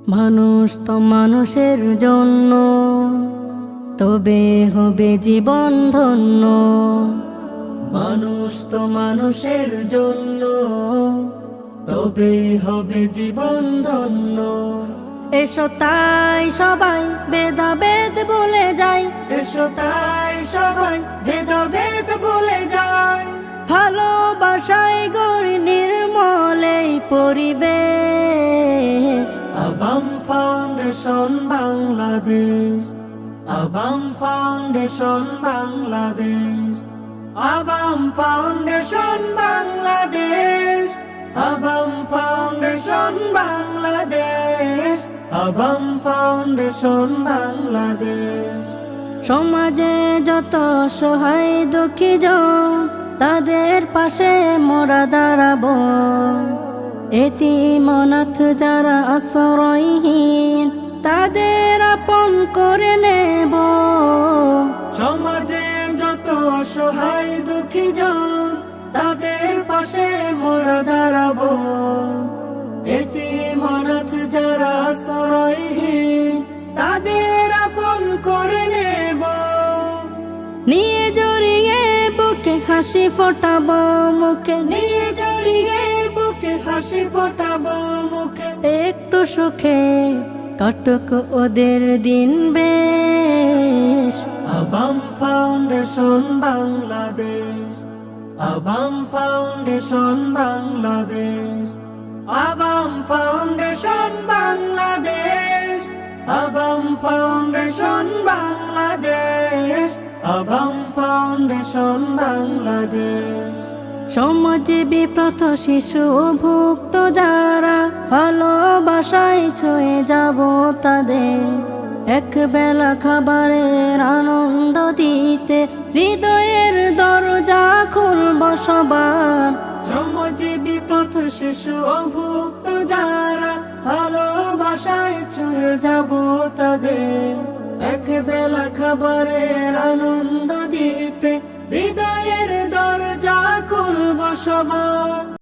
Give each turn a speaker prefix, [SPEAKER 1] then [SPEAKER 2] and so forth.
[SPEAKER 1] মানুষ তো মানুষের জন্য, তবে হবে জীবন ধন্য। মানুষ তো মানুষের জন্য, তবে হবে জীবন ধন্য। এসো তাই সবাই ভেদাভেদ ভুলে যাই, এসো তাই সবাই ভেদাভেদ ভুলে যাই। ভালোবাসায় গড়ি নির্মল এই পরিবেশ। Abam Foundation Bangladesh, Abam Foundation Bangladesh, Abam Foundation Bangladesh, Abam Foundation Bangladesh, Abam Foundation Bangladesh. সমাজে যত সহায় দুঃখী জন, তাদের পাশে মোরা দাঁড়াবো। এতিম অনাথ যারা আশ্রয়হীন, তাদের আপন করে নেব। সমাজে যত সহায় দুঃখী জন, তাদের পাশে মোরা দাঁড়াবো। এতিম অনাথ যারা আশ্রয়হীন, তাদের আপন করে নেব। নিয়ে জড়িয়ে বুকে হাসি ফোটাবো মুখে, নিয়ে জড়িয়ে বুকে হাসি ফোটাবো মুখে। একটু সুখে কাটুক ওদের দিন বেশ। Abam Foundation Bangladesh, Abam Foundation Bangladesh, Abam Foundation Bangladesh, Abam Foundation Bangladesh, Abam Foundation Bangladesh. সমাজজীবী প্রথ শিশু ভুক্ত যারা, ভালোবাসায় ছুঁয়ে যাব তাদের। এক বেলা খাবারের আনন্দ দিতে, হৃদয়ের দরজা খুলব সবার। সমাজজীবী প্রথ শিশু ভুক্ত যারা, ভালোবাসায় ছুঁয়ে যাব তাদের। এক বেলা খাবারের আনন্দ দিতে, হৃদয়ের দরজা খুলব সবার।